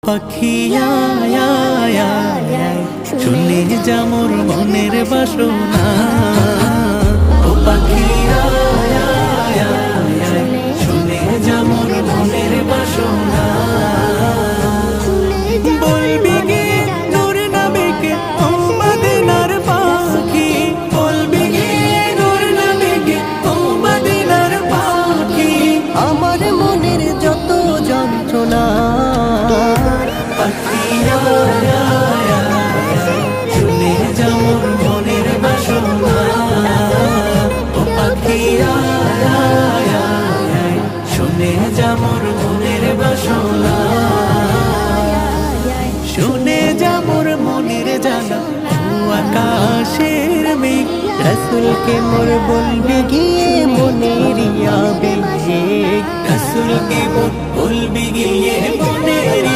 পাখি আয় আয় আয়, শুনে যা মোর মনের বাসনা। ও পাখি আয় আয় আয়, শুনে যা মোর মনের বাসনা। বলবি গিয়ে নূর নবীকে ও মদিনার পাখি, বলবি গিয়ে নূর নবীকে ও মদিনার পাখি। আমার মনের যত যন্ত্রণা পাখি আয় আয় আয়, শুনে যা মোর মনের বাসনা। ও পাখি আয় আয় আয়, শুনে যা মোর মনের বাসনা। শুনে যা মোর মনের জানা, ও আকাশের মেঘ। রাসূলকে মোর বলবি গিয়ে মনের আবেগ, রাসূলকে মোর বলবি গিয়ে মনের